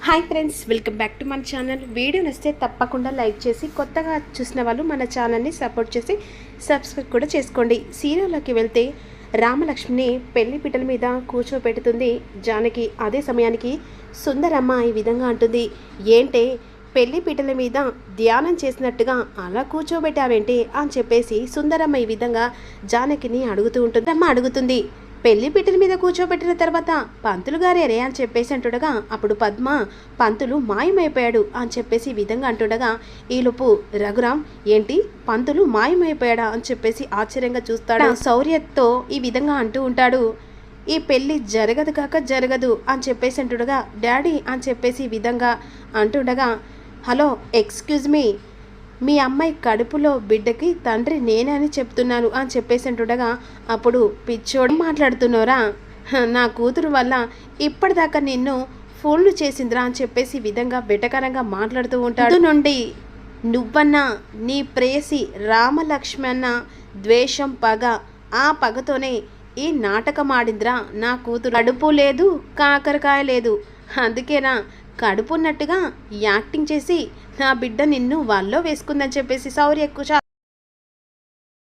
Hi friends, welcome back to మన channel. Video నచ్చితే తప్పకుండా లైక్ చేసి కొత్తగా చూసిన వాళ్ళు మన ఛానల్ని సపోర్ట్ చేసి సబ్స్క్రైబ్ కూడా చేసుకోండి. సీరియల్లోకి వెళ్తే రామలక్ష్మిని పెళ్లి పీటల మీద కూర్చోపెడుతుంది జానకి. అదే సమయానికి సుందరమ్మ ఈ విధంగా అంటుంది, ఏంటే పెళ్లి పీటల మీద ధ్యానం చేసినట్టుగా అలా కూర్చోబెట్టావేంటి అని చెప్పేసి సుందరమ్మ ఈ విధంగా జానకిని అడుగుతూ ఉంటుంది. అమ్మ అడుగుతుంది, పెళ్లి పీటల మీద కూర్చోబెట్టిన తర్వాత పంతులు గారేరే అని చెప్పేసి అంటుండగా అప్పుడు పద్మ పంతులు మాయమైపోయాడు అని చెప్పేసి ఈ విధంగా అంటుండగా ఈలోపు రఘురామ్ ఏంటి పంతులు మాయమైపోయాడా అని చెప్పేసి ఆశ్చర్యంగా చూస్తాడు. శౌర్యతో ఈ విధంగా అంటూ ఉంటాడు, ఈ పెళ్ళి జరగదు కాక జరగదు అని చెప్పేసి అంటుండగా డాడీ అని చెప్పేసి ఈ విధంగా అంటుండగా హలో ఎక్స్క్యూజ్ మీ అమ్మాయి కడుపులో బిడ్డకి తండ్రి నేనే అని చెప్తున్నాను అని చెప్పేసి అంటుండగా అప్పుడు పిచ్చోడు మాట్లాడుతున్నారా, నా కూతురు వల్ల ఇప్పటిదాకా నిన్ను ఫోన్లు చేసిందిరా అని చెప్పేసి విధంగా వెటకరంగా మాట్లాడుతూ ఉంటాడు. నుండి నువ్వన్నా నీ ప్రేయసి రామలక్ష్మణ ద్వేషం పగ, ఆ పగతోనే ఈ నాటకం ఆడిందిరా నా కూతురు. కడుపు లేదు కాకరకాయ లేదు, అందుకేనా కడుపున్నట్టుగా యాక్టింగ్ చేసి నా బిడ్డ నిన్ను వాళ్ళలో వేసుకుందని చెప్పేసి శౌర్య ఎక్కువ